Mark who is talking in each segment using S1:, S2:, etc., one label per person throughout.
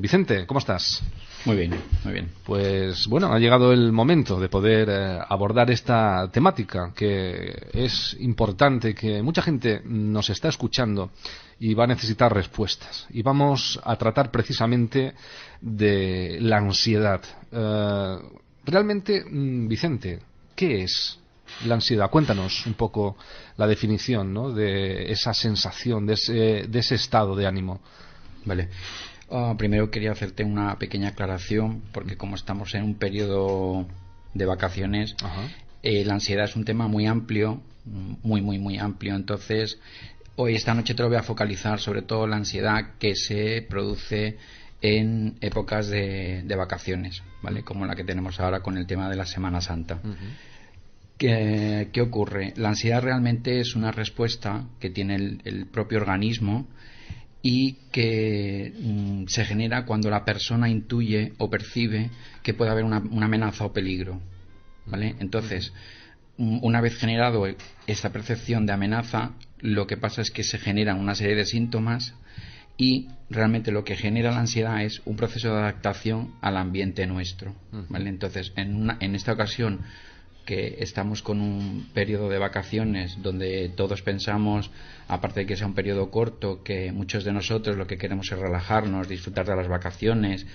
S1: Vicente, ¿cómo estás?
S2: Muy bien, muy bien.
S1: Pues bueno, ha llegado el momento de poder abordar esta temática que es importante, que mucha gente nos está escuchando y va a necesitar respuestas. Y vamos a tratar precisamente de la ansiedad. Realmente, Vicente, ¿qué es la ansiedad? Cuéntanos un poco la definición, ¿no?, de esa sensación, de ese estado de ánimo.
S2: Vale. Primero quería hacerte una pequeña aclaración, porque como estamos en un periodo de vacaciones, la ansiedad es un tema muy amplio, muy amplio. Entonces, esta noche te lo voy a focalizar sobre todo la ansiedad que se produce en épocas de vacaciones, ¿vale? Como la que tenemos ahora con el tema de la Semana Santa. ¿Qué ocurre? La ansiedad realmente es una respuesta que tiene el propio organismo y que se genera cuando la persona intuye o percibe que puede haber una amenaza o peligro, ¿vale? Entonces, una vez generado esta percepción de amenaza, lo que pasa es que se generan una serie de síntomas y realmente lo que genera la ansiedad es un proceso de adaptación al ambiente nuestro, ¿vale? Entonces, en esta ocasión que estamos con un periodo de vacaciones donde todos pensamos, aparte de que sea un periodo corto, que muchos de nosotros lo que queremos es relajarnos, disfrutar de las vacaciones,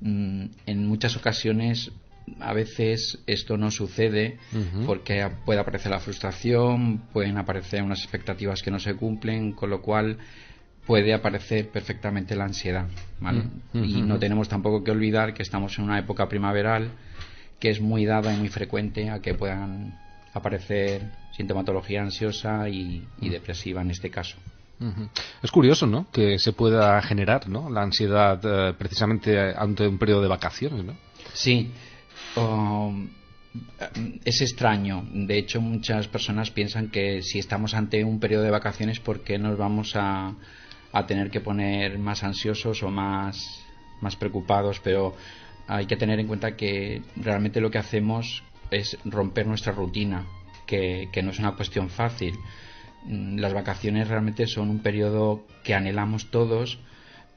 S2: en muchas ocasiones a veces esto no sucede porque puede aparecer la frustración, pueden aparecer unas expectativas que no se cumplen, con lo cual puede aparecer perfectamente la ansiedad, ¿vale? Y no tenemos tampoco que olvidar que estamos en una época primaveral que es muy dada y muy frecuente a que puedan aparecer sintomatología ansiosa y depresiva en este caso.
S1: Es curioso, ¿no?, que se pueda generar, ¿no?, la ansiedad precisamente ante un periodo de vacaciones, ¿no?
S2: Sí, es extraño. De hecho, muchas personas piensan que si estamos ante un periodo de vacaciones, ¿por qué nos vamos a tener que poner más ansiosos o más preocupados? Pero hay que tener en cuenta que realmente lo que hacemos es romper nuestra rutina, que no es una cuestión fácil. Las vacaciones realmente son un periodo que anhelamos todos,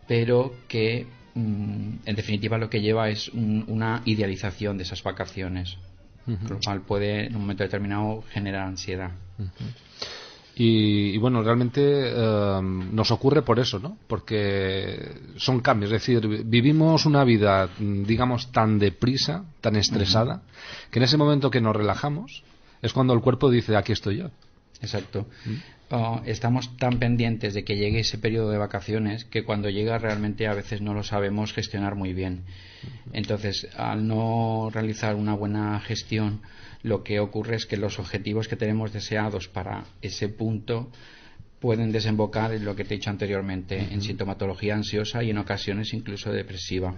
S2: pero que en definitiva lo que lleva es una idealización de esas vacaciones, lo cual puede en un momento determinado generar ansiedad.
S1: Y bueno, realmente nos ocurre por eso, ¿no? Porque son cambios, es decir, vivimos una vida, digamos, tan deprisa, tan estresada, que en ese momento que nos relajamos es cuando el cuerpo dice, aquí estoy yo.
S2: Exacto. Estamos tan pendientes de que llegue ese periodo de vacaciones que cuando llega realmente a veces no lo sabemos gestionar muy bien. Entonces, al no realizar una buena gestión, lo que ocurre es que los objetivos que tenemos deseados para ese punto pueden desembocar en lo que te he dicho anteriormente, en sintomatología ansiosa y en ocasiones incluso depresiva.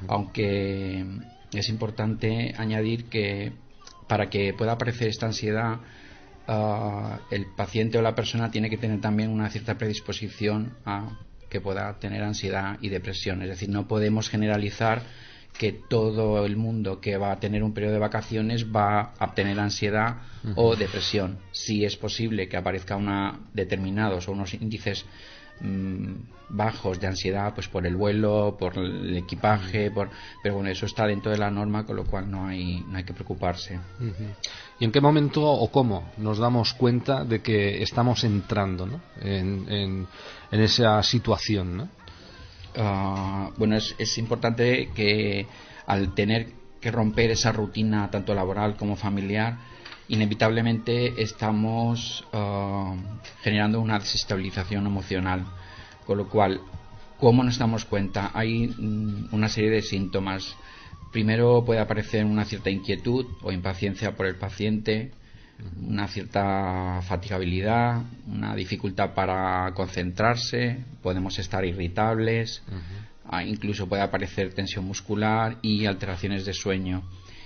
S2: Aunque es importante añadir que para que pueda aparecer esta ansiedad, el paciente o la persona tiene que tener también una cierta predisposición a que pueda tener ansiedad y depresión. Es decir, no podemos generalizar que todo el mundo que va a tener un periodo de vacaciones va a tener ansiedad o depresión. Sí es posible que aparezca determinados o unos índices bajos de ansiedad, pues por el vuelo, por el equipaje, pero bueno, eso está dentro de la norma, con lo cual no hay que preocuparse.
S1: ¿Y en qué momento o cómo nos damos cuenta de que estamos entrando, ¿no?, en esa situación, ¿no?
S2: Bueno, es importante que al tener que romper esa rutina tanto laboral como familiar, inevitablemente estamos generando una desestabilización emocional, con lo cual, ¿cómo nos damos cuenta? Hay una serie de síntomas. Primero puede aparecer una cierta inquietud o impaciencia por el paciente, una cierta fatigabilidad, una dificultad para concentrarse, podemos estar irritables, incluso puede aparecer tensión muscular y alteraciones de sueño.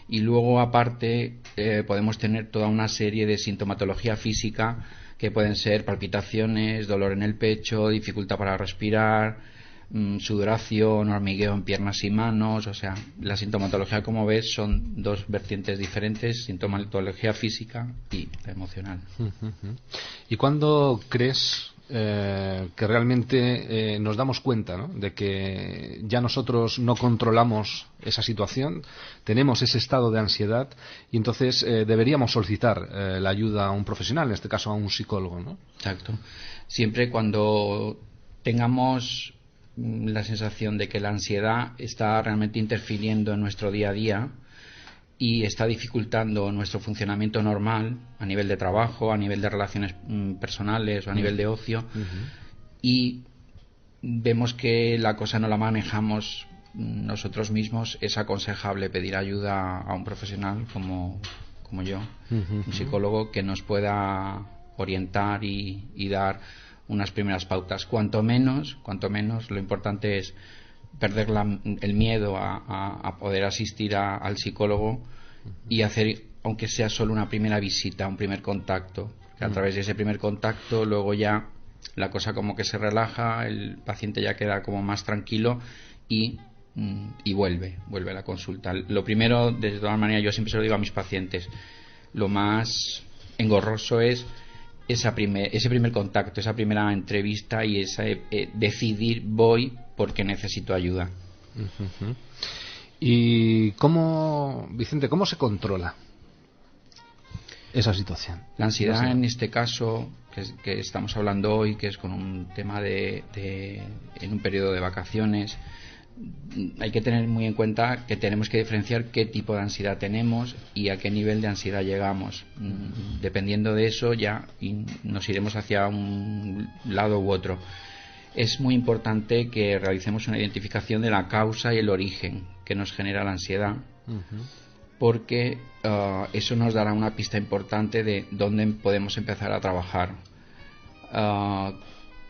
S2: Y luego, aparte, podemos tener toda una serie de sintomatología física que pueden ser palpitaciones, dolor en el pecho, dificultad para respirar, sudoración, hormigueo en piernas y manos. O sea, la sintomatología, como ves, son dos vertientes diferentes: sintomatología física y emocional.
S1: ¿Y cuándo crees que realmente nos damos cuenta, ¿no?, de que ya nosotros no controlamos esa situación, tenemos ese estado de ansiedad y entonces deberíamos solicitar la ayuda a un profesional, en este caso a un psicólogo, ¿no?
S2: Exacto. Siempre cuando tengamos la sensación de que la ansiedad está realmente interfiriendo en nuestro día a día y está dificultando nuestro funcionamiento normal a nivel de trabajo, a nivel de relaciones personales o a nivel de ocio, y vemos que la cosa no la manejamos nosotros mismos, es aconsejable pedir ayuda a un profesional como yo, un psicólogo, que nos pueda orientar y dar unas primeras pautas. Cuanto menos, lo importante es perder el miedo a poder asistir al psicólogo y hacer, aunque sea solo una primera visita, un primer contacto, que a través de ese primer contacto luego ya la cosa como que se relaja, el paciente ya queda como más tranquilo y vuelve a la consulta. Lo primero, de todas maneras, yo siempre se lo digo a mis pacientes, lo más engorroso es ese primer contacto, esa primera entrevista y ese decidir voy porque necesito ayuda.
S1: ¿Y cómo, Vicente, cómo se controla esa situación?
S2: La ansiedad, en este caso que estamos hablando hoy, que es con un tema en un periodo de vacaciones, hay que tener muy en cuenta que tenemos que diferenciar qué tipo de ansiedad tenemos y a qué nivel de ansiedad llegamos. Dependiendo de eso ya nos iremos hacia un lado u otro. Es muy importante que realicemos una identificación de la causa y el origen que nos genera la ansiedad, porque eso nos dará una pista importante de dónde podemos empezar a trabajar.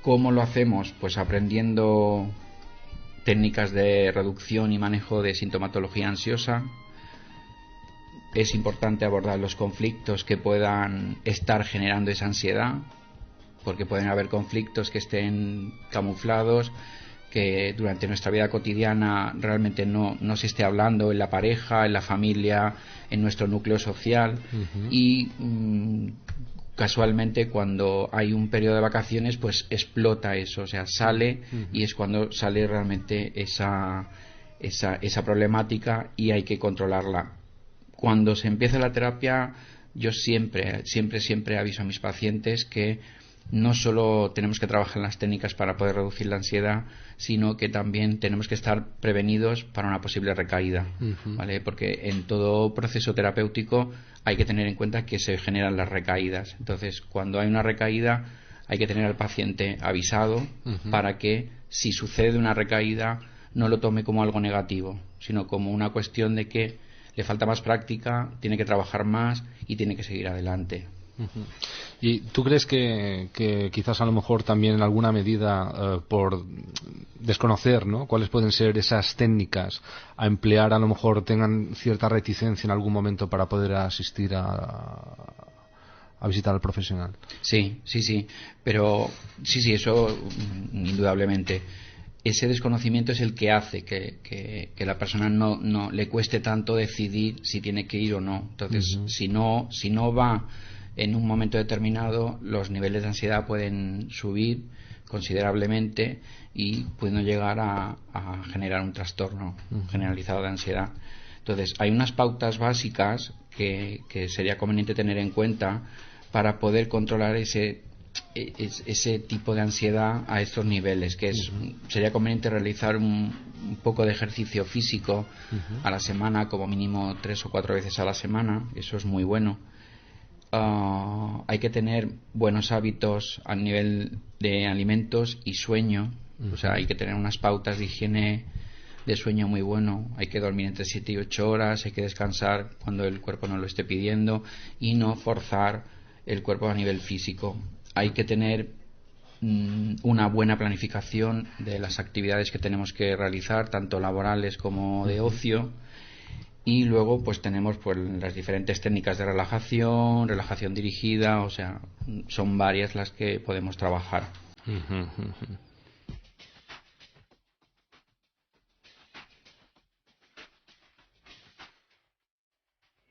S2: ¿Cómo lo hacemos? Pues aprendiendo técnicas de reducción y manejo de sintomatología ansiosa. Es importante abordar los conflictos que puedan estar generando esa ansiedad, porque pueden haber conflictos que estén camuflados, que durante nuestra vida cotidiana realmente no se esté hablando en la pareja, en la familia, en nuestro núcleo social, y casualmente cuando hay un periodo de vacaciones pues explota eso, o sea, sale y es cuando sale realmente esa problemática y hay que controlarla. Cuando se empieza la terapia, yo siempre aviso a mis pacientes que no solo tenemos que trabajar en las técnicas para poder reducir la ansiedad, sino que también tenemos que estar prevenidos para una posible recaída, ¿vale? Porque en todo proceso terapéutico hay que tener en cuenta que se generan las recaídas. Entonces, cuando hay una recaída, hay que tener al paciente avisado para que, si sucede una recaída, no lo tome como algo negativo, sino como una cuestión de que le falta más práctica, tiene que trabajar más y tiene que seguir adelante.
S1: ¿Y tú crees que quizás a lo mejor también en alguna medida por desconocer, ¿no?, cuáles pueden ser esas técnicas a emplear, a lo mejor tengan cierta reticencia en algún momento para poder asistir a visitar al profesional?
S2: Sí, pero sí, eso indudablemente. Ese desconocimiento es el que hace que la persona no le cueste tanto decidir si tiene que ir o no. Entonces, si no va en un momento determinado, los niveles de ansiedad pueden subir considerablemente y pueden llegar a generar un trastorno generalizado de ansiedad. Entonces, hay unas pautas básicas que sería conveniente tener en cuenta para poder controlar ese tipo de ansiedad a estos niveles, que sería conveniente realizar un poco de ejercicio físico a la semana, como mínimo 3 o 4 veces a la semana. Eso es muy bueno. Hay que tener buenos hábitos a nivel de alimentos y sueño. O sea, hay que tener unas pautas de higiene de sueño muy bueno. Hay que dormir entre 7 y 8 horas, hay que descansar cuando el cuerpo no lo esté pidiendo y no forzar el cuerpo a nivel físico. Hay que tener una buena planificación de las actividades que tenemos que realizar, tanto laborales como de ocio. Y luego pues tenemos pues las diferentes técnicas de relajación dirigida, o sea, son varias las que podemos trabajar.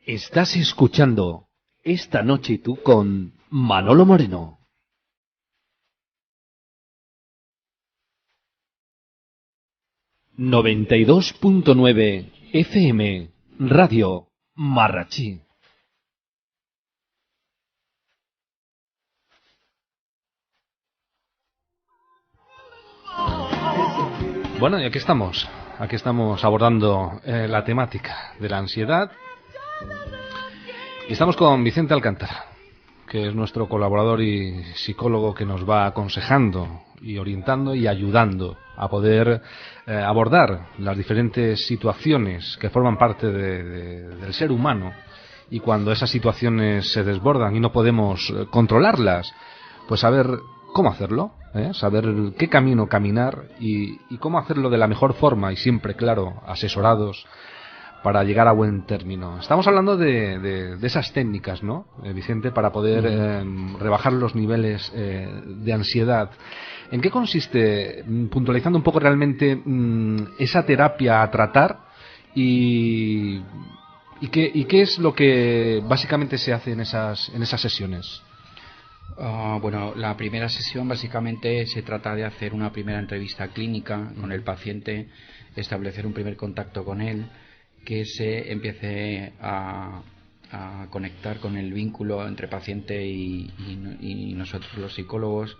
S3: Estás escuchando Esta Noche Tú con Manolo Moreno.
S1: 92.9 FM Radio Marrachí. Bueno, y aquí estamos abordando la temática de la ansiedad. Y estamos con Vicente Alcántara, que es nuestro colaborador y psicólogo que nos va aconsejando y orientando y ayudando a poder abordar las diferentes situaciones que forman parte del ser humano, y cuando esas situaciones se desbordan y no podemos controlarlas, pues saber cómo hacerlo, saber qué camino caminar y cómo hacerlo de la mejor forma y siempre, claro, asesorados para llegar a buen término. Estamos hablando de esas técnicas, ¿no, Vicente, para poder rebajar los niveles de ansiedad. ¿En qué consiste, puntualizando un poco realmente, esa terapia a tratar y qué es lo que básicamente se hace en esas sesiones?
S2: Bueno, la primera sesión básicamente se trata de hacer una primera entrevista clínica con el paciente, establecer un primer contacto con él, que se empiece a conectar con el vínculo entre paciente y nosotros los psicólogos,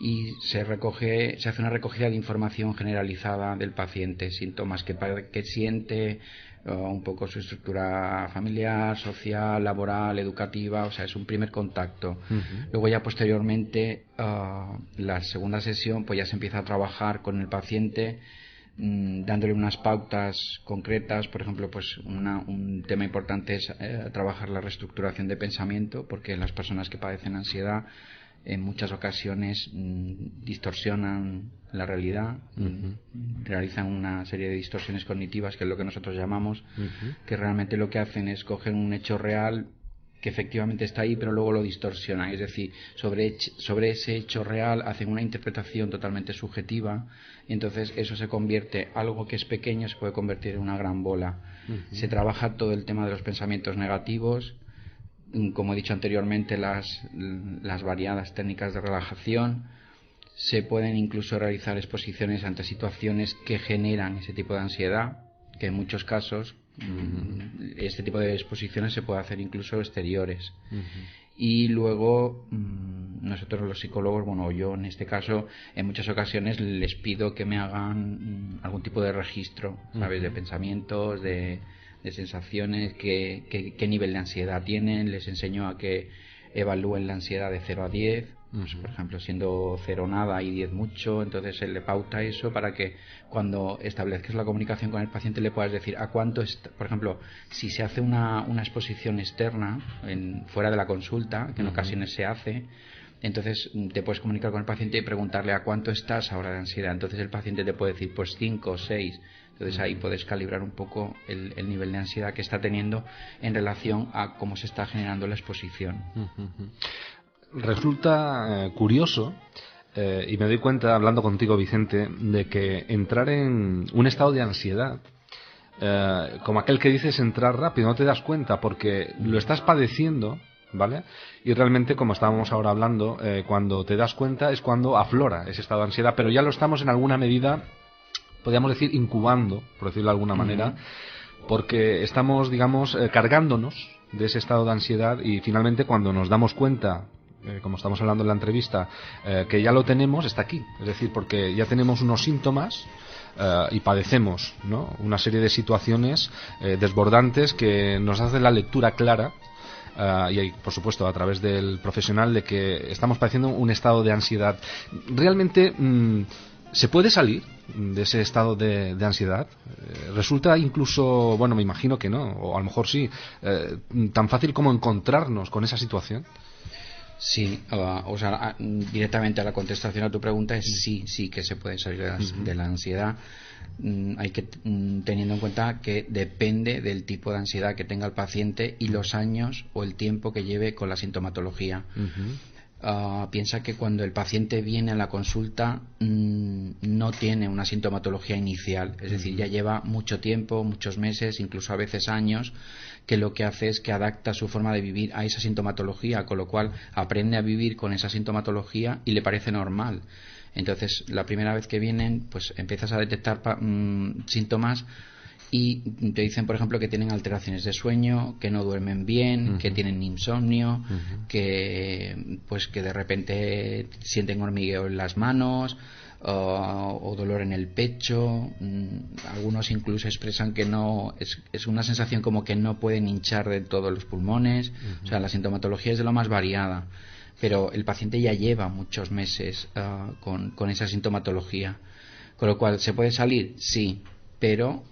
S2: y se hace una recogida de información generalizada del paciente, síntomas que siente, un poco su estructura familiar, social, laboral, educativa. O sea, es un primer contacto. Luego ya posteriormente, la segunda sesión, pues ya se empieza a trabajar con el paciente, dándole unas pautas concretas. Por ejemplo, pues un tema importante es trabajar la reestructuración de pensamiento, porque las personas que padecen ansiedad en muchas ocasiones distorsionan la realidad, realizan una serie de distorsiones cognitivas, que es lo que nosotros llamamos, que realmente lo que hacen es coger un hecho real que efectivamente está ahí, pero luego lo distorsionan. Es decir, sobre ese hecho real hacen una interpretación totalmente subjetiva, y entonces eso se convierte, algo que es pequeño se puede convertir en una gran bola. Se trabaja todo el tema de los pensamientos negativos, como he dicho anteriormente, las variadas técnicas de relajación. Se pueden incluso realizar exposiciones ante situaciones que generan ese tipo de ansiedad, que en muchos casos este tipo de exposiciones se puede hacer incluso exteriores. Y luego nosotros los psicólogos, bueno, yo en este caso, en muchas ocasiones les pido que me hagan algún tipo de registro, ¿sabes?, de pensamientos, de sensaciones, qué nivel de ansiedad tienen. Les enseño a que evalúen la ansiedad de 0 a 10, pues, por ejemplo, siendo 0 nada y 10 mucho. Entonces se le pauta eso para que cuando establezcas la comunicación con el paciente le puedas decir a cuánto está. Por ejemplo, si se hace una exposición externa fuera de la consulta, que en ocasiones se hace, entonces te puedes comunicar con el paciente y preguntarle a cuánto estás ahora de ansiedad. Entonces el paciente te puede decir pues 5 o 6. Entonces ahí puedes calibrar un poco el nivel de ansiedad que está teniendo en relación a cómo se está generando la exposición.
S1: Resulta curioso, y me doy cuenta hablando contigo, Vicente, de que entrar en un estado de ansiedad, como aquel que dices, entrar rápido, no te das cuenta porque lo estás padeciendo, ¿vale? Y realmente, como estábamos ahora hablando, cuando te das cuenta es cuando aflora ese estado de ansiedad, pero ya lo estamos en alguna medida, podríamos decir, incubando, por decirlo de alguna manera, porque estamos, digamos, cargándonos de ese estado de ansiedad, y finalmente cuando nos damos cuenta, como estamos hablando en la entrevista, que ya lo tenemos, está aquí. Es decir, porque ya tenemos unos síntomas y padecemos, ¿no?, una serie de situaciones desbordantes que nos hacen la lectura clara, y por supuesto a través del profesional, de que estamos padeciendo un estado de ansiedad. Realmente ¿se puede salir de ese estado de ansiedad? ¿Resulta incluso, bueno, me imagino que no, o a lo mejor sí, tan fácil como encontrarnos con esa situación?
S2: Sí, o sea, directamente a la contestación a tu pregunta es sí que se puede salir de la ansiedad. Hay que, teniendo en cuenta que depende del tipo de ansiedad que tenga el paciente y los años o el tiempo que lleve con la sintomatología. Piensa que cuando el paciente viene a la consulta no tiene una sintomatología inicial, es decir, ya lleva mucho tiempo, muchos meses, incluso a veces años, que lo que hace es que adapta su forma de vivir a esa sintomatología, con lo cual aprende a vivir con esa sintomatología y le parece normal. Entonces, la primera vez que vienen, pues empiezas a detectar síntomas y te dicen, por ejemplo, que tienen alteraciones de sueño, que no duermen bien, que tienen insomnio, que de repente sienten hormigueo en las manos o dolor en el pecho. Algunos incluso expresan que no es una sensación como que no pueden hinchar de todos los pulmones. O sea, la sintomatología es de lo más variada, pero el paciente ya lleva muchos meses con esa sintomatología, con lo cual se puede salir, sí, pero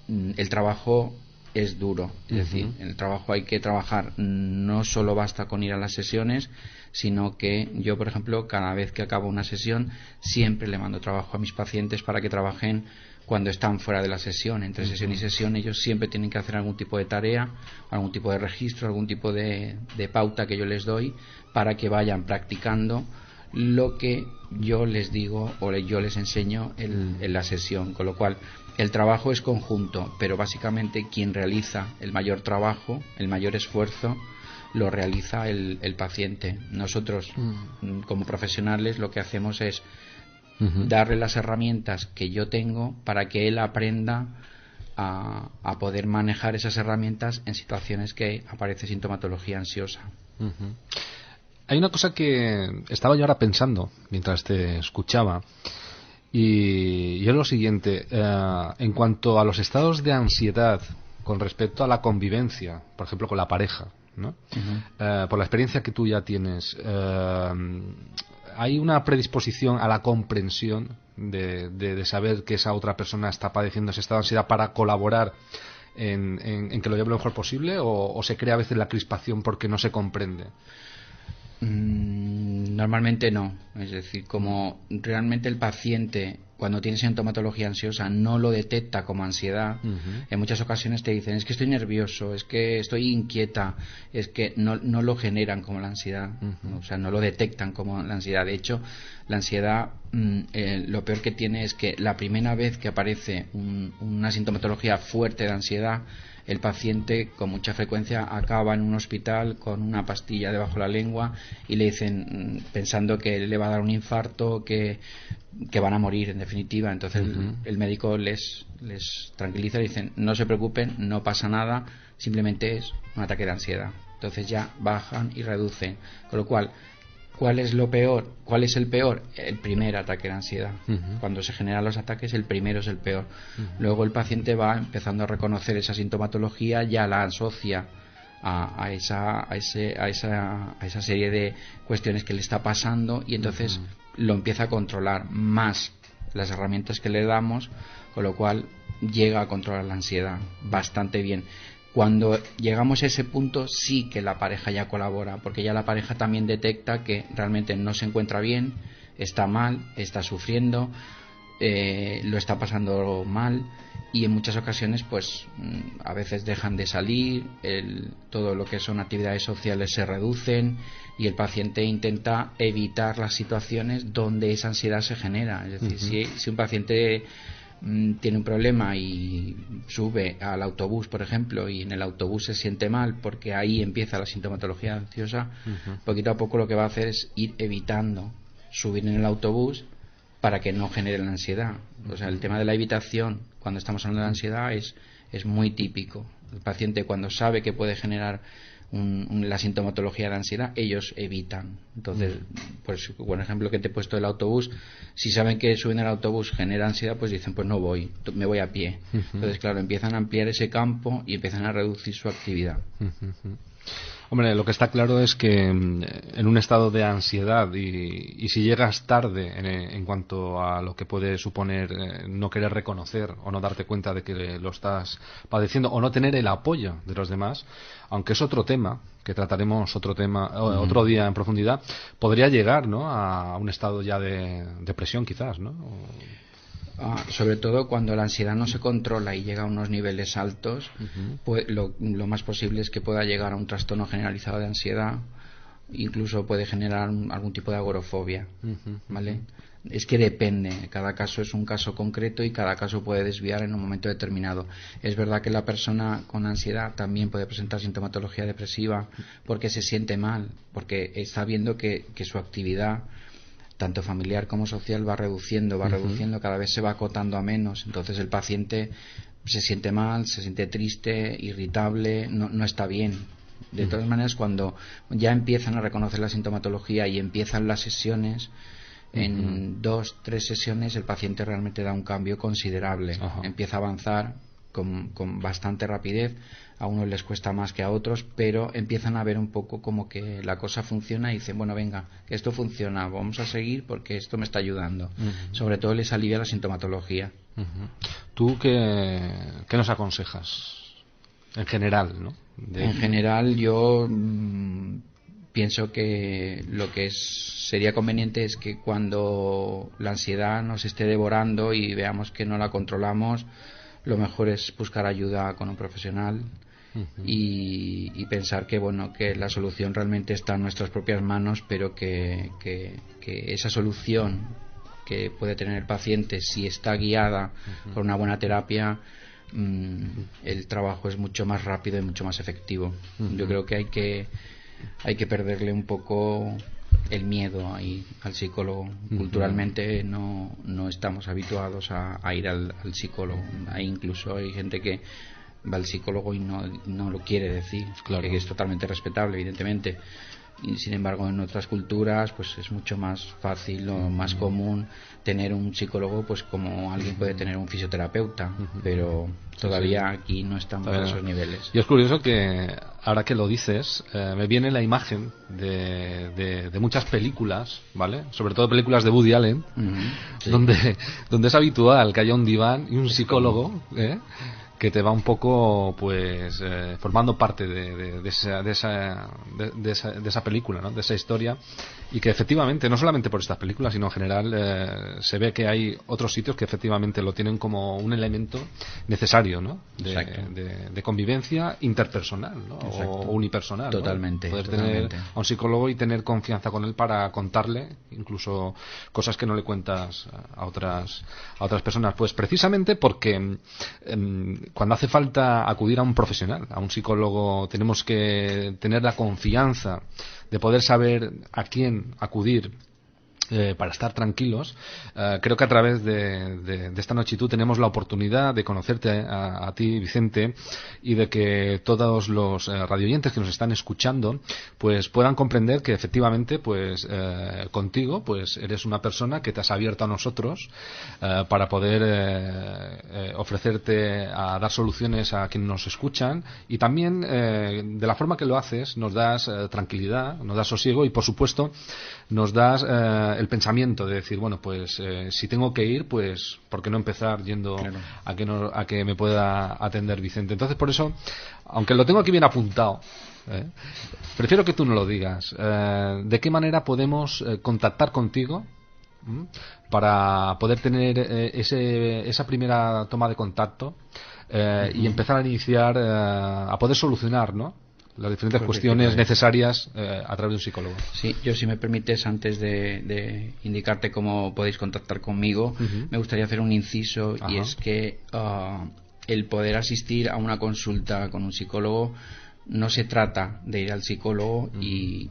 S2: el trabajo es duro. Es decir, el trabajo hay que trabajar, no solo basta con ir a las sesiones, sino que yo, por ejemplo, cada vez que acabo una sesión siempre le mando trabajo a mis pacientes para que trabajen cuando están fuera de la sesión. Entre sesión y sesión ellos siempre tienen que hacer algún tipo de tarea, algún tipo de registro, algún tipo de pauta que yo les doy para que vayan practicando lo que yo les digo o yo les enseño en la sesión, con lo cual el trabajo es conjunto, pero básicamente quien realiza el mayor trabajo, el mayor esfuerzo, lo realiza el paciente. Nosotros como profesionales lo que hacemos es darle las herramientas que yo tengo para que él aprenda a poder manejar esas herramientas en situaciones que aparece sintomatología ansiosa.
S1: Hay una cosa que estaba yo ahora pensando mientras te escuchaba, y es lo siguiente. En cuanto a los estados de ansiedad con respecto a la convivencia, por ejemplo con la pareja, ¿no? Por la experiencia que tú ya tienes, ¿hay una predisposición a la comprensión de saber que esa otra persona está padeciendo ese estado de ansiedad para colaborar en que lo lleve lo mejor posible, o se crea a veces la crispación porque no se comprende?
S2: Normalmente no. Es decir, como realmente el paciente cuando tiene sintomatología ansiosa no lo detecta como ansiedad, en muchas ocasiones te dicen: es que estoy nervioso, es que estoy inquieta, es que no lo generan como la ansiedad. O sea, no lo detectan como la ansiedad. De hecho, la ansiedad, lo peor que tiene es que la primera vez que aparece una sintomatología fuerte de ansiedad, el paciente con mucha frecuencia acaba en un hospital con una pastilla debajo de la lengua y le dicen, pensando que le va a dar un infarto, que van a morir en definitiva. Entonces el médico les tranquiliza y dicen: no se preocupen, no pasa nada, simplemente es un ataque de ansiedad. Entonces ya bajan y reducen. Con lo cual, ¿cuál es lo peor? ¿Cuál es el peor? El primer ataque de ansiedad. Cuando se generan los ataques, el primero es el peor. Luego el paciente va empezando a reconocer esa sintomatología, ya la asocia a esa serie de cuestiones que le está pasando, y entonces lo empieza a controlar más las herramientas que le damos, con lo cual llega a controlar la ansiedad bastante bien. Cuando llegamos a ese punto, sí que la pareja ya colabora, porque ya la pareja también detecta que realmente no se encuentra bien, está mal, está sufriendo, lo está pasando mal, y en muchas ocasiones pues a veces dejan de salir, todo lo que son actividades sociales se reducen, y el paciente intenta evitar las situaciones donde esa ansiedad se genera. Es decir, si un paciente tiene un problema y sube al autobús, por ejemplo, y en el autobús se siente mal, porque ahí empieza la sintomatología ansiosa, poquito a poco lo que va a hacer es ir evitando subir en el autobús para que no genere la ansiedad. O sea, el tema de la evitación cuando estamos hablando de ansiedad es muy típico. El paciente, cuando sabe que puede generar la sintomatología de ansiedad, ellos evitan. Entonces, pues buen ejemplo que te he puesto del autobús, si saben que suben al autobús genera ansiedad, pues dicen: pues no voy, me voy a pie. Entonces, claro, empiezan a ampliar ese campo y empiezan a reducir su actividad.
S1: Hombre, lo que está claro es que en un estado de ansiedad, y si llegas tarde en cuanto a lo que puede suponer no querer reconocer o no darte cuenta de que lo estás padeciendo, o no tener el apoyo de los demás, aunque es otro tema que trataremos otro día en profundidad, podría llegar, ¿no?, a un estado ya de depresión, quizás, ¿no?
S2: Sobre todo cuando la ansiedad no se controla y llega a unos niveles altos, pues lo más posible es que pueda llegar a un trastorno generalizado de ansiedad, incluso puede generar algún tipo de agorafobia, ¿vale? Es que depende, cada caso es un caso concreto y cada caso puede desviar en un momento determinado. Es verdad que la persona con ansiedad también puede presentar sintomatología depresiva porque se siente mal, porque está viendo que su actividad tanto familiar como social, va reduciendo, cada vez se va acotando a menos. Entonces el paciente se siente mal, se siente triste, irritable, no está bien. De todas maneras, cuando ya empiezan a reconocer la sintomatología y empiezan las sesiones, en 2-3 sesiones el paciente realmente da un cambio considerable. Empieza a avanzar con bastante rapidez. A unos les cuesta más que a otros, pero empiezan a ver un poco como que la cosa funciona y dicen, bueno, venga, que esto funciona, vamos a seguir porque esto me está ayudando. Sobre todo les alivia la sintomatología.
S1: ¿Tú qué nos aconsejas? En general, ¿no?
S2: En general yo pienso que lo que sería conveniente es que cuando la ansiedad nos esté devorando y veamos que no la controlamos, lo mejor es buscar ayuda con un profesional y pensar que bueno, que la solución realmente está en nuestras propias manos, pero que esa solución que puede tener el paciente, si está guiada por una buena terapia, el trabajo es mucho más rápido y mucho más efectivo. Yo creo que hay que perderle un poco el miedo al psicólogo. Culturalmente no estamos habituados a ir al psicólogo. Incluso hay gente que va al psicólogo y no lo quiere decir, claro, que es totalmente respetable, evidentemente. Y sin embargo en otras culturas pues es mucho más fácil o más común tener un psicólogo pues como alguien puede tener un fisioterapeuta, pero todavía aquí no estamos a esos niveles.
S1: Y es curioso que ahora que lo dices me viene la imagen de muchas películas, ¿vale? Sobre todo películas de Woody Allen, donde es habitual que haya un diván y un psicólogo, que te va un poco pues formando parte de esa película, ¿no? De esa historia, y que efectivamente no solamente por estas películas sino en general se ve que hay otros sitios que efectivamente lo tienen como un elemento necesario, ¿no? de convivencia interpersonal, ¿no? O unipersonal,
S2: totalmente,
S1: ¿no? Poder
S2: totalmente
S1: tener a un psicólogo y tener confianza con él para contarle incluso cosas que no le cuentas a otras personas, pues precisamente porque cuando hace falta acudir a un profesional, a un psicólogo, tenemos que tener la confianza de poder saber a quién acudir para estar tranquilos. Creo que a través de esta nochitud tenemos la oportunidad de conocerte a ti, Vicente, y de que todos los radioyentes que nos están escuchando pues puedan comprender que efectivamente pues contigo pues eres una persona que te has abierto a nosotros para poder ofrecerte a dar soluciones a quienes nos escuchan, y también de la forma que lo haces nos das tranquilidad, nos das sosiego y por supuesto nos das el pensamiento de decir, bueno, pues si tengo que ir, pues ¿por qué no empezar yendo a que me pueda atender Vicente? Entonces, por eso, aunque lo tengo aquí bien apuntado, prefiero que tú no lo digas. ¿De qué manera podemos contactar contigo para poder tener esa primera toma de contacto y empezar a iniciar, a poder solucionar, ¿no?, las diferentes cuestiones necesarias a través de un psicólogo?
S2: Sí, yo, si me permites, antes de indicarte cómo podéis contactar conmigo, me gustaría hacer un inciso. Y es que el poder asistir a una consulta con un psicólogo no se trata de ir al psicólogo y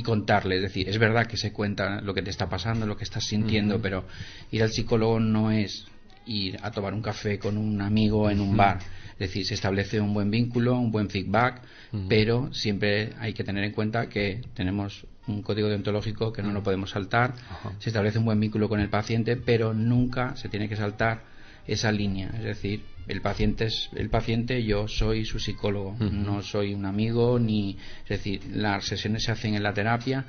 S2: contarle. Es decir, es verdad que se cuenta lo que te está pasando, lo que estás sintiendo, pero ir al psicólogo no es ir a tomar un café con un amigo en un bar. Es decir, se establece un buen vínculo, un buen feedback, pero siempre hay que tener en cuenta que tenemos un código deontológico que no lo podemos saltar. Se establece un buen vínculo con el paciente, pero nunca se tiene que saltar esa línea. Es decir, el paciente es el paciente, yo soy su psicólogo, no soy un amigo, es decir, las sesiones se hacen en la terapia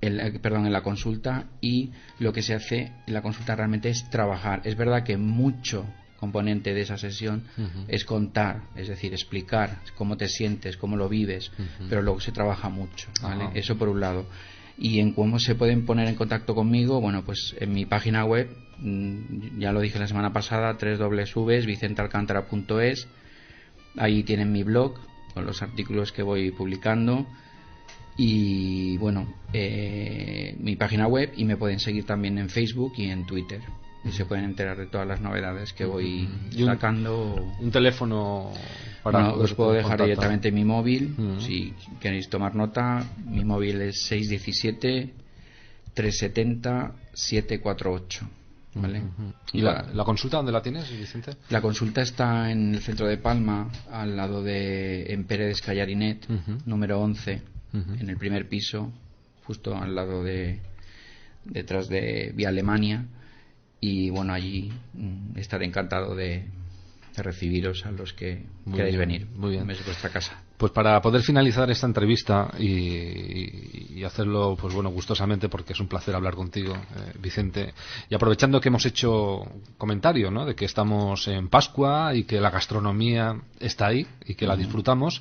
S2: en la consulta, y lo que se hace en la consulta realmente es trabajar. Es verdad que mucho componente de esa sesión es contar, es decir, explicar cómo te sientes, cómo lo vives, pero luego se trabaja mucho, ¿vale? Eso por un lado. Y en cómo se pueden poner en contacto conmigo, bueno, pues en mi página web, ya lo dije la semana pasada, www.vicentealcantara.es. Ahí tienen mi blog con los artículos que voy publicando, y bueno, mi página web, y me pueden seguir también en Facebook y en Twitter, y se pueden enterar de todas las novedades que voy sacando.
S1: ¿Un teléfono para
S2: os puedo dejar directamente mi móvil? Si queréis tomar nota, mi móvil es 617 370 748. ¿Vale?
S1: ¿Y la consulta dónde la tienes, Vicente?
S2: La consulta está en el centro de Palma, al lado de en Pere Descallarinet, número 11, en el primer piso, justo al lado detrás de Vía Alemania. Y bueno, allí estaré encantado de recibiros a los que queráis venir.
S1: Muy bien.
S2: Es vuestra casa.
S1: Pues para poder finalizar esta entrevista y hacerlo, pues bueno, gustosamente, porque es un placer hablar contigo, Vicente, y aprovechando que hemos hecho comentario, ¿no?, de que estamos en Pascua y que la gastronomía está ahí y que la disfrutamos.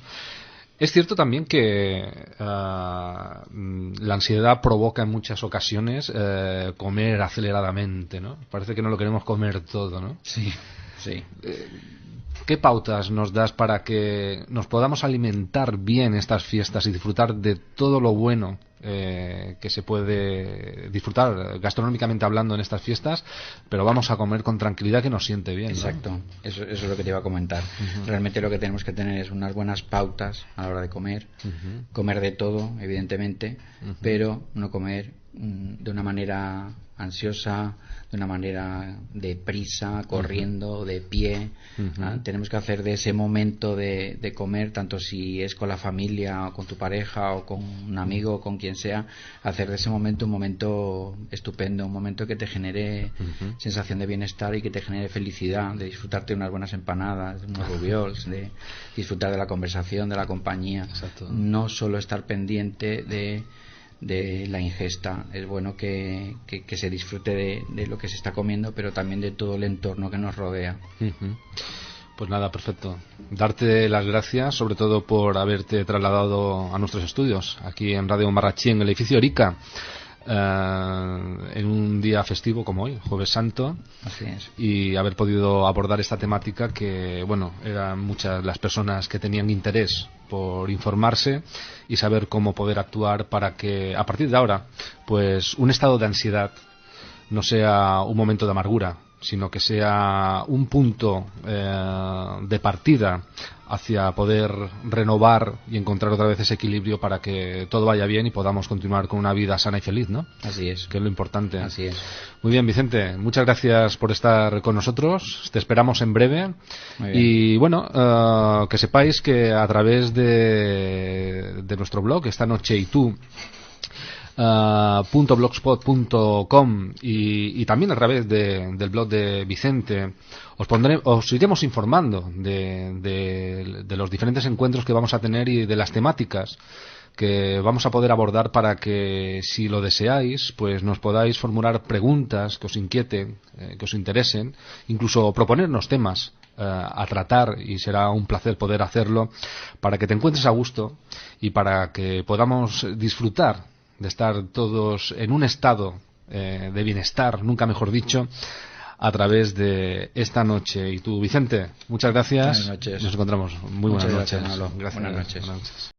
S1: Es cierto también que la ansiedad provoca en muchas ocasiones comer aceleradamente, ¿no? Parece que no lo queremos comer todo, ¿no?
S2: Sí, sí.
S1: ¿Qué pautas nos das para que nos podamos alimentar bien estas fiestas y disfrutar de todo lo bueno que se puede disfrutar gastronómicamente hablando en estas fiestas, pero vamos a comer con tranquilidad, que nos siente bien, ¿no?
S2: Exacto, eso es lo que te iba a comentar. Realmente lo que tenemos que tener es unas buenas pautas a la hora de comer, comer de todo, evidentemente, pero no comer de una manera ansiosa, de una manera de prisa, corriendo, de pie. Tenemos que hacer de ese momento de comer, tanto si es con la familia o con tu pareja o con un amigo o con quien sea, hacer de ese momento un momento estupendo, un momento que te genere sensación de bienestar y que te genere felicidad, de disfrutarte de unas buenas empanadas, de unos rubiols, de disfrutar de la conversación, de la compañía.
S1: Exacto.
S2: No solo estar pendiente de la ingesta. Es bueno que se disfrute de lo que se está comiendo, pero también de todo el entorno que nos rodea.
S1: Pues nada, perfecto. Darte las gracias, sobre todo por haberte trasladado a nuestros estudios, aquí en Radio Marrachí, en el edificio Erica, en un día festivo como hoy, Jueves Santo.
S2: Así es.
S1: Y haber podido abordar esta temática que, bueno, eran muchas las personas que tenían interés por informarse y saber cómo poder actuar para que, a partir de ahora, pues un estado de ansiedad no sea un momento de amargura, sino que sea un punto de partida hacia poder renovar y encontrar otra vez ese equilibrio para que todo vaya bien y podamos continuar con una vida sana y feliz, ¿no?
S2: Así es.
S1: Que es lo importante.
S2: Así es.
S1: Muy bien, Vicente, muchas gracias por estar con nosotros. Te esperamos en breve. Y bueno, que sepáis que a través de nuestro blog, Esta Noche y Tú, .blogspot.com y también a través del blog de Vicente os iremos informando de los diferentes encuentros que vamos a tener y de las temáticas que vamos a poder abordar, para que, si lo deseáis, pues nos podáis formular preguntas que os inquieten, que os interesen, incluso proponernos temas a tratar, y será un placer poder hacerlo, para que te encuentres a gusto y para que podamos disfrutar de estar todos en un estado de bienestar, nunca mejor dicho, a través de Esta Noche y Tú. Vicente, muchas gracias.
S2: Buenas noches.
S1: Nos encontramos. Muy buenas noches.
S2: Gracias. Buenas noches.
S1: Buenas noches.